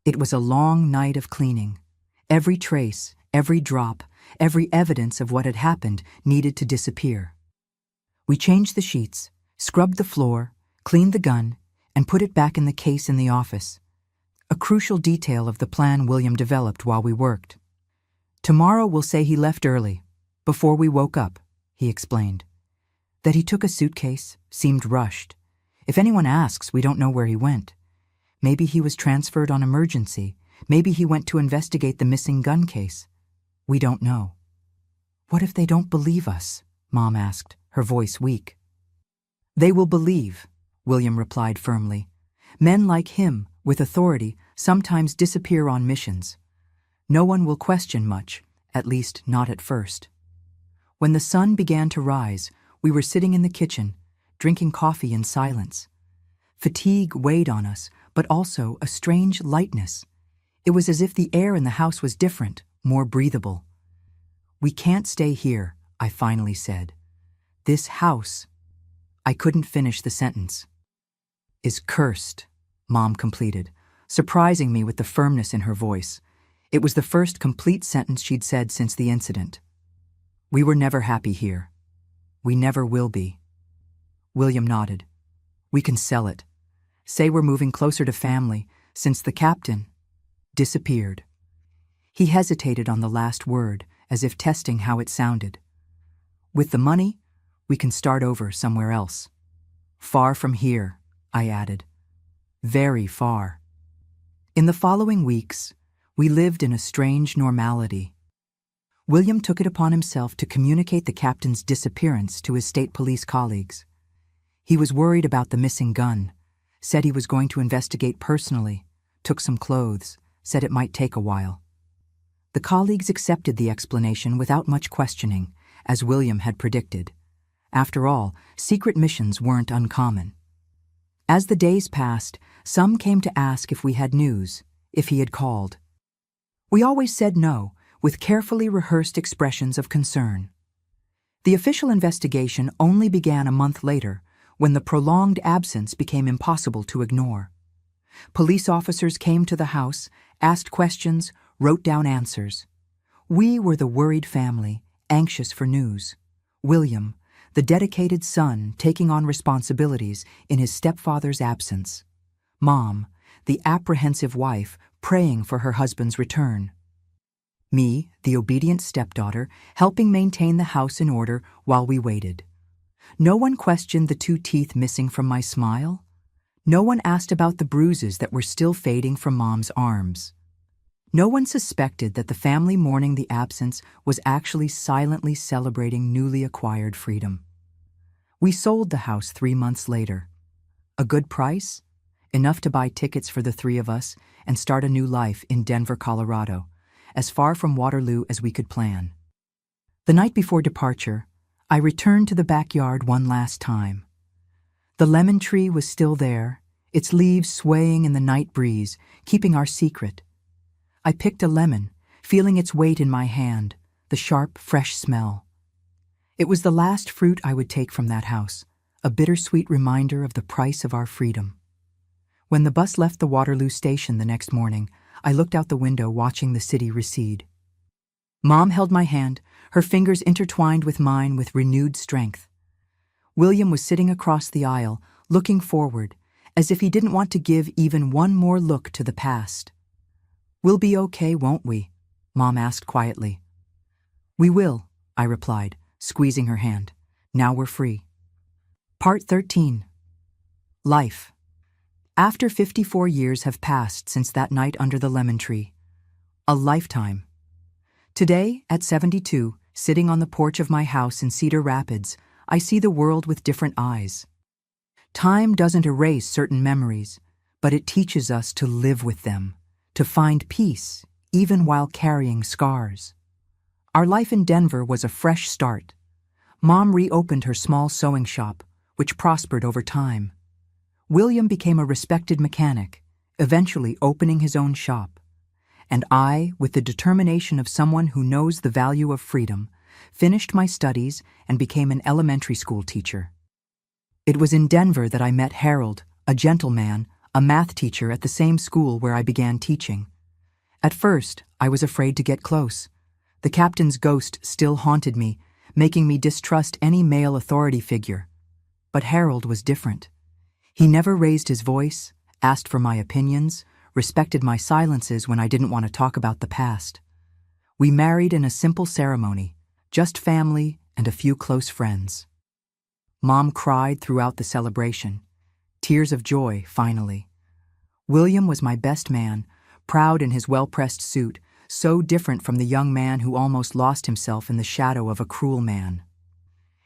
It was a long night of cleaning. Every trace, every drop, every evidence of what had happened needed to disappear. We changed the sheets, scrubbed the floor, cleaned the gun, and put it back in the case in the office. A crucial detail of the plan William developed while we worked. "Tomorrow we'll say he left early, before we woke up," he explained. "That he took a suitcase, seemed rushed. If anyone asks, we don't know where he went. Maybe he was transferred on emergency. Maybe he went to investigate the missing gun case. We don't know." "What if they don't believe us?" Mom asked, her voice weak. "They will believe," William replied firmly. "Men like him, with authority, sometimes disappear on missions. No one will question much, at least not at first." When the sun began to rise, we were sitting in the kitchen, drinking coffee in silence. Fatigue weighed on us, but also a strange lightness. It was as if the air in the house was different, more breathable. "We can't stay here," I finally said. "This house—" I couldn't finish the sentence. "Is cursed," Mom completed, surprising me with the firmness in her voice. It was the first complete sentence she'd said since the incident. "We were never happy here. We never will be." William nodded. "We can sell it. Say we're moving closer to family, since the captain disappeared." He hesitated on the last word, as if testing how it sounded. "With the money, we can start over somewhere else. Far from here," I added. "Very far." In the following weeks, we lived in a strange normality. William took it upon himself to communicate the captain's disappearance to his state police colleagues. He was worried about the missing gun, said he was going to investigate personally, took some clothes, said it might take a while. The colleagues accepted the explanation without much questioning, as William had predicted. After all, secret missions weren't uncommon. As the days passed, some came to ask if we had news, if he had called. We always said no, with carefully rehearsed expressions of concern. The official investigation only began a month later, when the prolonged absence became impossible to ignore. Police officers came to the house, asked questions, wrote down answers. We were the worried family, anxious for news. William, the dedicated son taking on responsibilities in his stepfather's absence. Mom, the apprehensive wife praying for her husband's return. Me, the obedient stepdaughter, helping maintain the house in order while we waited. No one questioned the 2 teeth missing from my smile. No one asked about the bruises that were still fading from Mom's arms. No one suspected that the family mourning the absence was actually silently celebrating newly acquired freedom. We sold the house 3 months later. A good price? Enough to buy tickets for the 3 of us and start a new life in Denver, Colorado, as far from Waterloo as we could plan. The night before departure, I returned to the backyard one last time. The lemon tree was still there, its leaves swaying in the night breeze, keeping our secret. I picked a lemon, feeling its weight in my hand, the sharp, fresh smell. It was the last fruit I would take from that house, a bittersweet reminder of the price of our freedom. When the bus left the Waterloo station the next morning, I looked out the window watching the city recede. Mom held my hand, her fingers intertwined with mine with renewed strength. William was sitting across the aisle, looking forward, as if he didn't want to give even one more look to the past. "We'll be okay, won't we?" Mom asked quietly. "We will," I replied, squeezing her hand. "Now we're free." Part 13. Life. After 54 years have passed since that night under the lemon tree. A lifetime. Today, at 72, sitting on the porch of my house in Cedar Rapids, I see the world with different eyes. Time doesn't erase certain memories, but it teaches us to live with them, to find peace, even while carrying scars. Our life in Denver was a fresh start. Mom reopened her small sewing shop, which prospered over time. William became a respected mechanic, eventually opening his own shop. And I, with the determination of someone who knows the value of freedom, finished my studies and became an elementary school teacher. It was in Denver that I met Harold, a gentleman, a math teacher at the same school where I began teaching. At first, I was afraid to get close. The captain's ghost still haunted me, making me distrust any male authority figure. But Harold was different. He never raised his voice, asked for my opinions, respected my silences when I didn't want to talk about the past. We married in a simple ceremony, just family and a few close friends. Mom cried throughout the celebration. Tears of joy, finally. William was my best man, proud in his well-pressed suit, so different from the young man who almost lost himself in the shadow of a cruel man.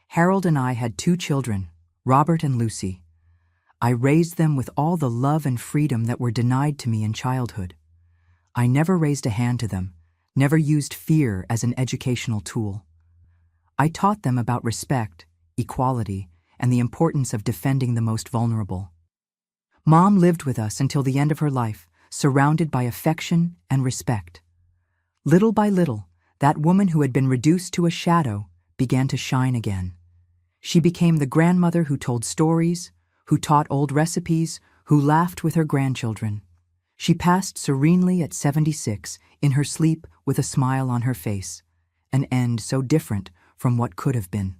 Harold and I had 2 children, Robert and Lucy. I raised them with all the love and freedom that were denied to me in childhood. I never raised a hand to them, never used fear as an educational tool. I taught them about respect, equality, and the importance of defending the most vulnerable. Mom lived with us until the end of her life, surrounded by affection and respect. Little by little, that woman who had been reduced to a shadow began to shine again. She became the grandmother who told stories, who taught old recipes, who laughed with her grandchildren. She passed serenely at 76, in her sleep with a smile on her face, an end so different from what could have been.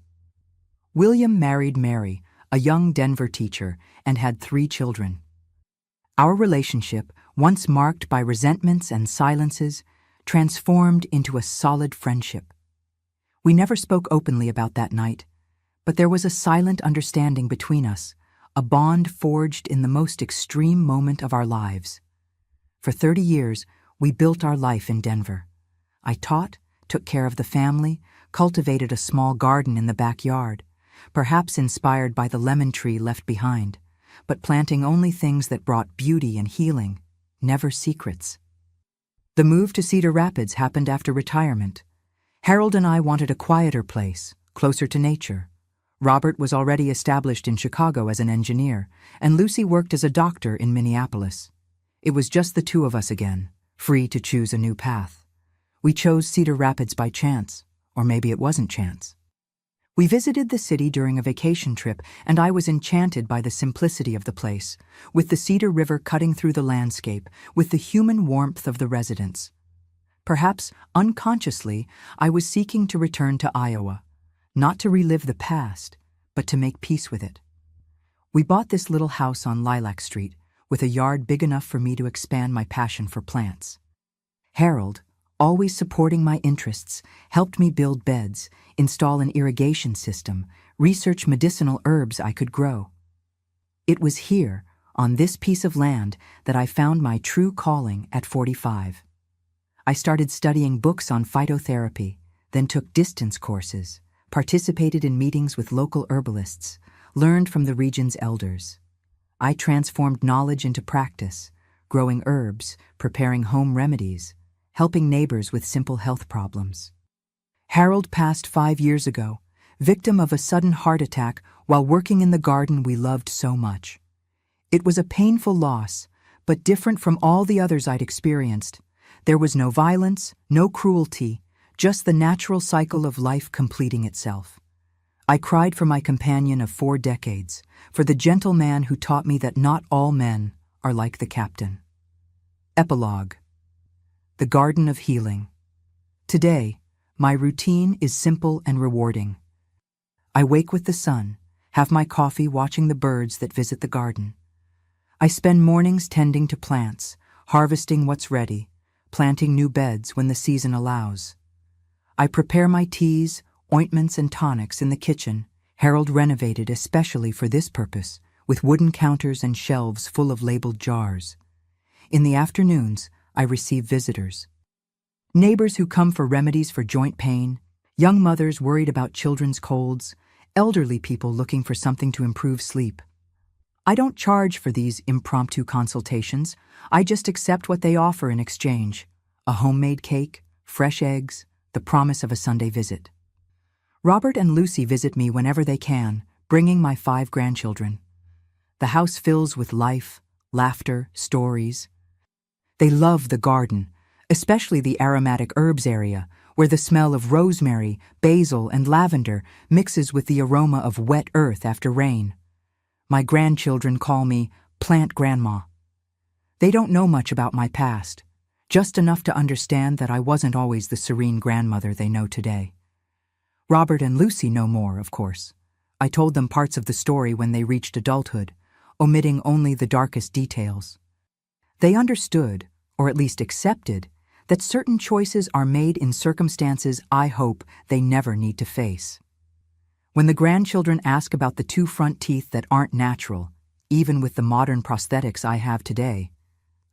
William married Mary, a young Denver teacher, and had 3 children. Our relationship, once marked by resentments and silences, transformed into a solid friendship. We never spoke openly about that night, but there was a silent understanding between us, a bond forged in the most extreme moment of our lives. For 30 years, we built our life in Denver. I taught, took care of the family, cultivated a small garden in the backyard, perhaps inspired by the lemon tree left behind, but planting only things that brought beauty and healing, never secrets. The move to Cedar Rapids happened after retirement. Harold and I wanted a quieter place, closer to nature. Robert was already established in Chicago as an engineer, and Lucy worked as a doctor in Minneapolis. It was just the two of us again, free to choose a new path. We chose Cedar Rapids by chance, or maybe it wasn't chance. We visited the city during a vacation trip, and I was enchanted by the simplicity of the place, with the Cedar River cutting through the landscape, with the human warmth of the residents. Perhaps unconsciously, I was seeking to return to Iowa, not to relive the past, but to make peace with it. We bought this little house on Lilac Street, with a yard big enough for me to expand my passion for plants. Harold, always supporting my interests, helped me build beds, install an irrigation system, research medicinal herbs I could grow. It was here, on this piece of land, that I found my true calling at 45. I started studying books on phytotherapy, then took distance courses, participated in meetings with local herbalists, learned from the region's elders. I transformed knowledge into practice, growing herbs, preparing home remedies, helping neighbors with simple health problems. Harold passed 5 years ago, victim of a sudden heart attack while working in the garden we loved so much. It was a painful loss, but different from all the others I'd experienced. There was no violence, no cruelty, just the natural cycle of life completing itself. I cried for my companion of 4 decades, for the gentle man who taught me that not all men are like the captain. Epilogue. The Garden of Healing. Today, my routine is simple and rewarding. I wake with the sun, have my coffee watching the birds that visit the garden. I spend mornings tending to plants, harvesting what's ready, planting new beds when the season allows. I prepare my teas, ointments, and tonics in the kitchen, Harold renovated especially for this purpose, with wooden counters and shelves full of labeled jars. In the afternoons, I receive visitors. Neighbors who come for remedies for joint pain, young mothers worried about children's colds, elderly people looking for something to improve sleep. I don't charge for these impromptu consultations. I just accept what they offer in exchange: a homemade cake, fresh eggs, the promise of a Sunday visit. Robert and Lucy visit me whenever they can, bringing my 5 grandchildren. The house fills with life, laughter, stories. They love the garden, especially the aromatic herbs area, where the smell of rosemary, basil, and lavender mixes with the aroma of wet earth after rain. My grandchildren call me Plant Grandma. They don't know much about my past, just enough to understand that I wasn't always the serene grandmother they know today. Robert and Lucy know more, of course. I told them parts of the story when they reached adulthood, omitting only the darkest details. They understood, or at least accepted, that certain choices are made in circumstances I hope they never need to face. When the grandchildren ask about the 2 front teeth that aren't natural, even with the modern prosthetics I have today,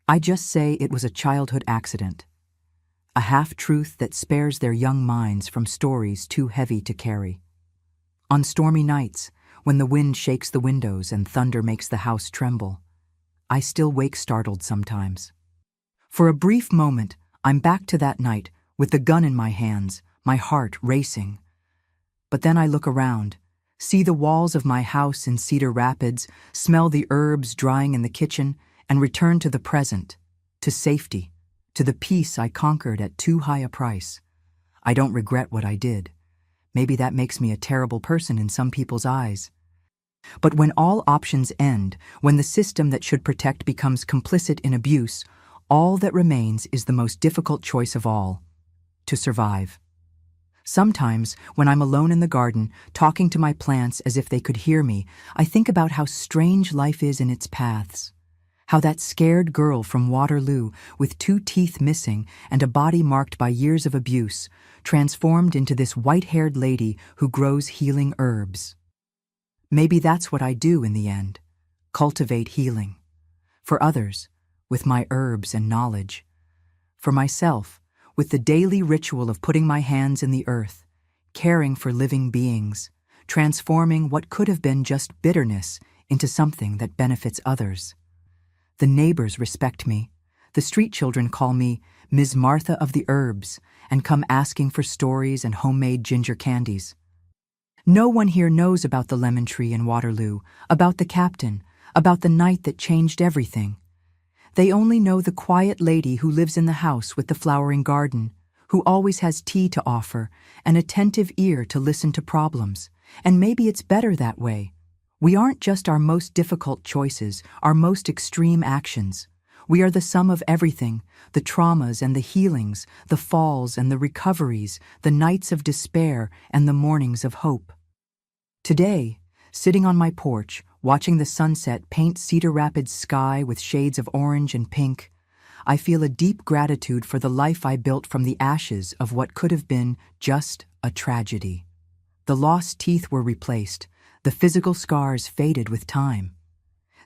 I just say it was a childhood accident, a half-truth that spares their young minds from stories too heavy to carry. On stormy nights, when the wind shakes the windows and thunder makes the house tremble, I still wake startled sometimes. For a brief moment, I'm back to that night, with the gun in my hands, my heart racing. But then I look around, see the walls of my house in Cedar Rapids, smell the herbs drying in the kitchen, and return to the present, to safety, to the peace I conquered at too high a price. I don't regret what I did. Maybe that makes me a terrible person in some people's eyes. But when all options end, when the system that should protect becomes complicit in abuse, all that remains is the most difficult choice of all: to survive. Sometimes, when I'm alone in the garden, talking to my plants as if they could hear me, I think about how strange life is in its paths. How that scared girl from Waterloo, with 2 teeth missing and a body marked by years of abuse, transformed into this white-haired lady who grows healing herbs. Maybe that's what I do in the end: cultivate healing. For others, with my herbs and knowledge. For myself, with the daily ritual of putting my hands in the earth, caring for living beings, transforming what could have been just bitterness into something that benefits others. The neighbors respect me. The street children call me Ms. Martha of the Herbs and come asking for stories and homemade ginger candies. No one here knows about the lemon tree in Waterloo, about the captain, about the night that changed everything. They only know the quiet lady who lives in the house with the flowering garden, who always has tea to offer, an attentive ear to listen to problems. And maybe it's better that way. We aren't just our most difficult choices, our most extreme actions. We are the sum of everything, the traumas and the healings, the falls and the recoveries, the nights of despair and the mornings of hope. Today, sitting on my porch, watching the sunset paint Cedar Rapids' sky with shades of orange and pink, I feel a deep gratitude for the life I built from the ashes of what could have been just a tragedy. The lost teeth were replaced, the physical scars faded with time.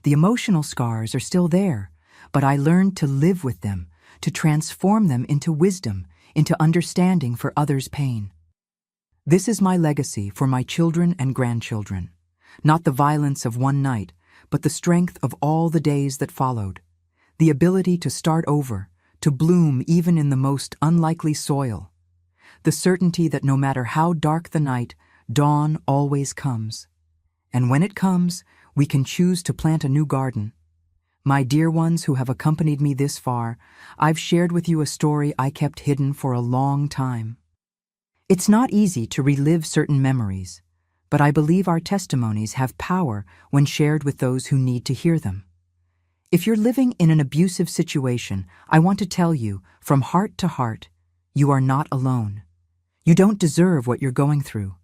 The emotional scars are still there, but I learned to live with them, to transform them into wisdom, into understanding for others' pain. This is my legacy for my children and grandchildren. Not the violence of one night, but the strength of all the days that followed. The ability to start over, to bloom even in the most unlikely soil. The certainty that no matter how dark the night, dawn always comes. And when it comes, we can choose to plant a new garden. My dear ones who have accompanied me this far, I've shared with you a story I kept hidden for a long time. It's not easy to relive certain memories, but I believe our testimonies have power when shared with those who need to hear them. If you're living in an abusive situation, I want to tell you, from heart to heart, you are not alone. You don't deserve what you're going through.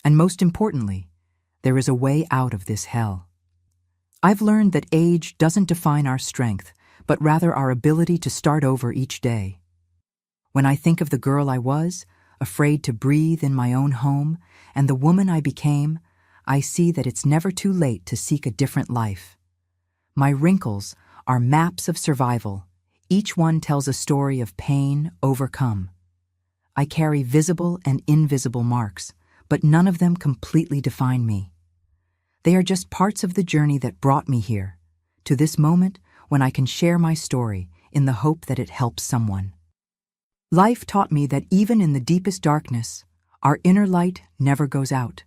And most importantly, there is a way out of this hell. I've learned that age doesn't define our strength, but rather our ability to start over each day. When I think of the girl I was, afraid to breathe in my own home, and the woman I became, I see that it's never too late to seek a different life. My wrinkles are maps of survival. Each one tells a story of pain overcome. I carry visible and invisible marks, but none of them completely define me. They are just parts of the journey that brought me here, to this moment when I can share my story in the hope that it helps someone. Life taught me that even in the deepest darkness, our inner light never goes out.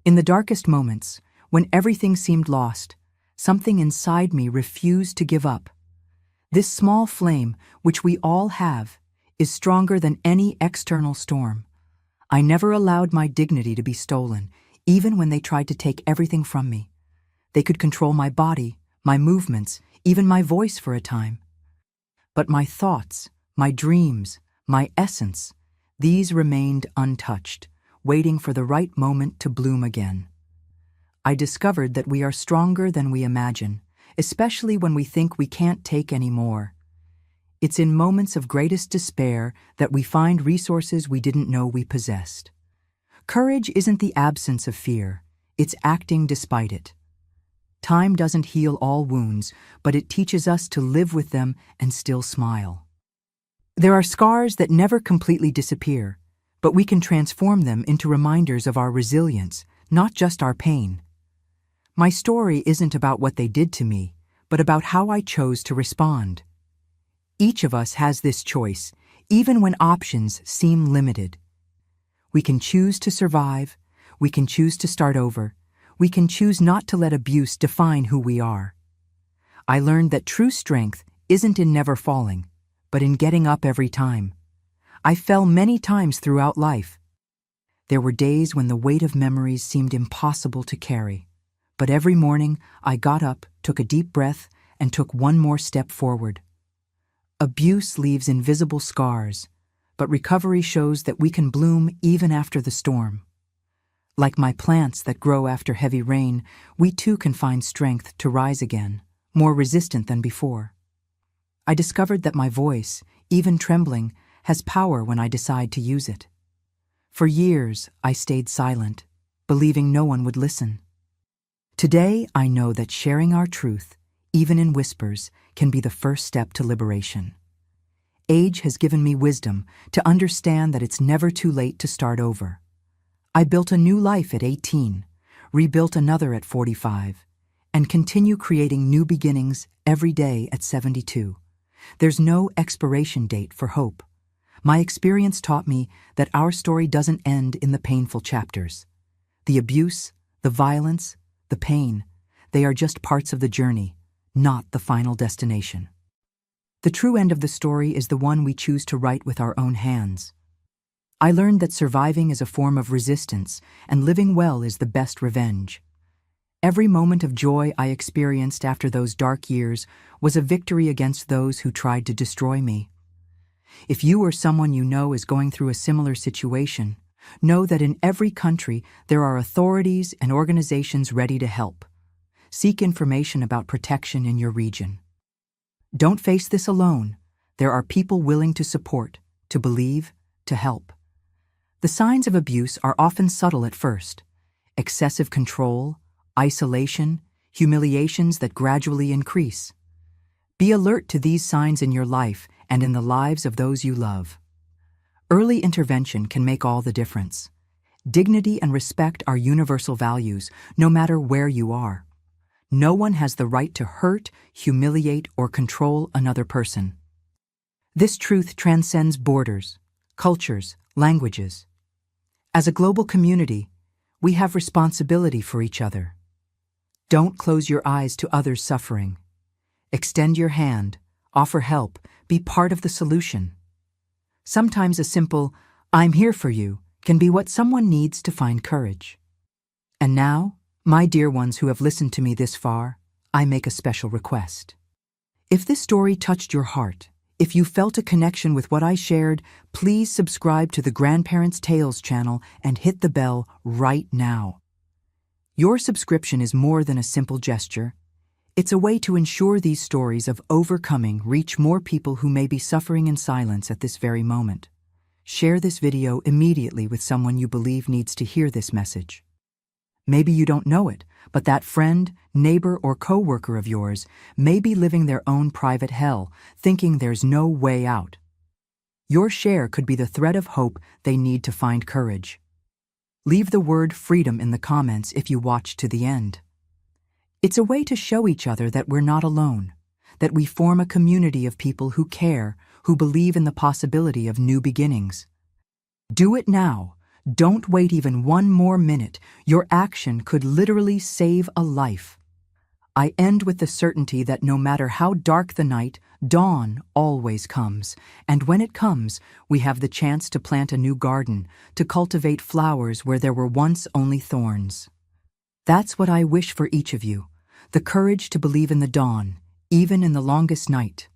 In the darkest moments, when everything seemed lost, something inside me refused to give up. This small flame, which we all have, is stronger than any external storm. I never allowed my dignity to be stolen, even when they tried to take everything from me. They could control my body, my movements, even my voice for a time. But my thoughts, my dreams, my essence, these remained untouched, waiting for the right moment to bloom again. I discovered that we are stronger than we imagine, especially when we think we can't take any more. It's in moments of greatest despair that we find resources we didn't know we possessed. Courage isn't the absence of fear, it's acting despite it. Time doesn't heal all wounds, but it teaches us to live with them and still smile. There are scars that never completely disappear, but we can transform them into reminders of our resilience, not just our pain. My story isn't about what they did to me, but about how I chose to respond. Each of us has this choice, even when options seem limited. We can choose to survive, we can choose to start over, we can choose not to let abuse define who we are. I learned that true strength isn't in never falling, but in getting up every time. I fell many times throughout life. There were days when the weight of memories seemed impossible to carry, but every morning I got up, took a deep breath, and took one more step forward. Abuse leaves invisible scars, but recovery shows that we can bloom even after the storm. Like my plants that grow after heavy rain, we too can find strength to rise again, more resistant than before. I discovered that my voice, even trembling, has power when I decide to use it. For years, I stayed silent, believing no one would listen. Today, I know that sharing our truth, even in whispers, can be the first step to liberation. Age has given me wisdom to understand that it's never too late to start over. I built a new life at 18, rebuilt another at 45, and continue creating new beginnings every day at 72. There's no expiration date for hope. My experience taught me that our story doesn't end in the painful chapters. The abuse, the violence, the pain, they are just parts of the journey, not the final destination. The true end of the story is the one we choose to write with our own hands. I learned that surviving is a form of resistance, and living well is the best revenge. Every moment of joy I experienced after those dark years was a victory against those who tried to destroy me. If you or someone you know is going through a similar situation, know that in every country there are authorities and organizations ready to help. Seek information about protection in your region. Don't face this alone. There are people willing to support, to believe, to help. The signs of abuse are often subtle at first: excessive control, isolation, humiliations that gradually increase. Be alert to these signs in your life and in the lives of those you love. Early intervention can make all the difference. Dignity and respect are universal values, no matter where you are. No one has the right to hurt, humiliate, or control another person. This truth transcends borders, cultures, languages. As a global community, we have responsibility for each other. Don't close your eyes to others suffering. Extend your hand, offer help, be part of the solution. Sometimes a simple, "I'm here for you," can be what someone needs to find courage. And now, my dear ones who have listened to me this far, I make a special request. If this story touched your heart, if you felt a connection with what I shared, please subscribe to the Grandparents' Tales channel and hit the bell right now. Your subscription is more than a simple gesture. It's a way to ensure these stories of overcoming reach more people who may be suffering in silence at this very moment. Share this video immediately with someone you believe needs to hear this message. Maybe you don't know it, but that friend, neighbor, or co-worker of yours may be living their own private hell, thinking there's no way out. Your share could be the thread of hope they need to find courage. Leave the word freedom in the comments if you watch to the end. It's a way to show each other that we're not alone, that we form a community of people who care, who believe in the possibility of new beginnings. Do it now. Don't wait even one more minute. Your action could literally save a life. I end with the certainty that no matter how dark the night, dawn always comes. And when it comes, we have the chance to plant a new garden, to cultivate flowers where there were once only thorns. That's what I wish for each of you, the courage to believe in the dawn, even in the longest night.